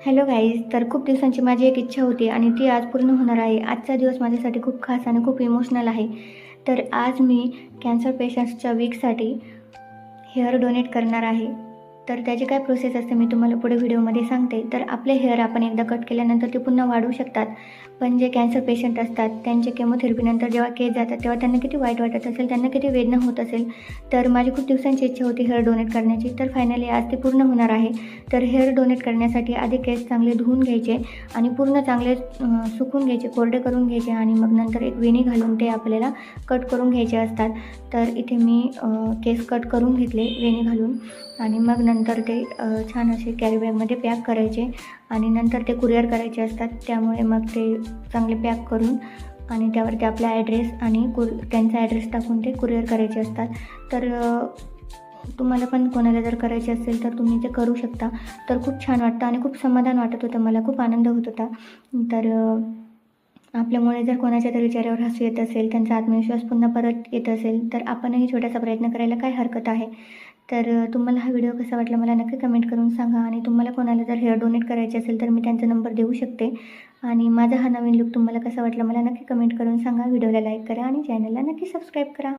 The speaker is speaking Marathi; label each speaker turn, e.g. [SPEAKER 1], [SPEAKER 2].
[SPEAKER 1] Hello guys. तर खूप दिवसांची माझी एक इच्छा होती आणि ती आज पूर्ण होणार आहे. आजचा दिवस माझ्यासाठी खूप खास आणि खूप इमोशनल आहे. तर आज मी कॅन्सर पेशंट्सच्या वीकसाठी हेअर डोनेट करणार आहे. तर त्याची काय प्रोसेस असते मी तुम्हाला पुढे व्हिडिओमध्ये सांगते. तर आपले हेअर आपण एकदा कट केल्यानंतर ते पुन्हा वाढू शकतात, पण जे कॅन्सर पेशंट असतात त्यांचे केमोथेरपीनंतर जेव्हा केस जातात तेव्हा त्यांना किती वाईट वाटत असेल, त्यांना किती वेदना होत असेल. तर माझी खूप दिवसांची इच्छा होती हेअर डोनेट करण्याची. तर फायनली आज ते पूर्ण होणार आहे. तर हेअर डोनेट करण्यासाठी आधी केस चांगले धुवून घ्यायचे आणि पूर्ण चांगले सुकून घ्यायचे, कोरडे करून घ्यायचे आणि मग नंतर एक वेणी घालून ते आपल्याला कट करून घ्यायचे असतात. तर इथे मी केस कट करून घेतले वेणी घालून आणि मग नंतर ते छान असे कॅरी बॅगमध्ये पॅक करायचे आणि नंतर ते कुरिअर करायचे असतात. त्यामुळे मग ते चांगले पॅक करून आणि त्यावरती आपला ॲड्रेस आणि त्यांचा ॲड्रेस टाकून ते कुरिअर करायचे असतात. तर तुम्हाला पण कोणाला जर करायचे असेल तर तुम्ही ते करू शकता. तर खूप छान वाटतं आणि खूप समाधान वाटत होतं, मला खूप आनंद होत होता. तर आपल्यामुळे जर कोणाच्या तरी चेहऱ्यावर हसू येत असेल, त्यांचा आत्मविश्वास पुन्हा परत येत असेल, तर आपणही छोटासा प्रयत्न करायला काय हरकत आहे. तर तुम्हाला हा व्हिडिओ कसा वाटला मला नक्की कमेंट करून सांगा आणि तुम्हाला कोणाला जर हेअर डोनेट करायचे असेल तर मी त्यांचा नंबर देऊ शकते. आणि माझा हा नवीन लूक तुम्हाला कसा वाटला मला नक्की कमेंट करून सांगा. व्हिडिओला लाईक करा आणि चॅनलला नक्की सबस्क्राईब करा.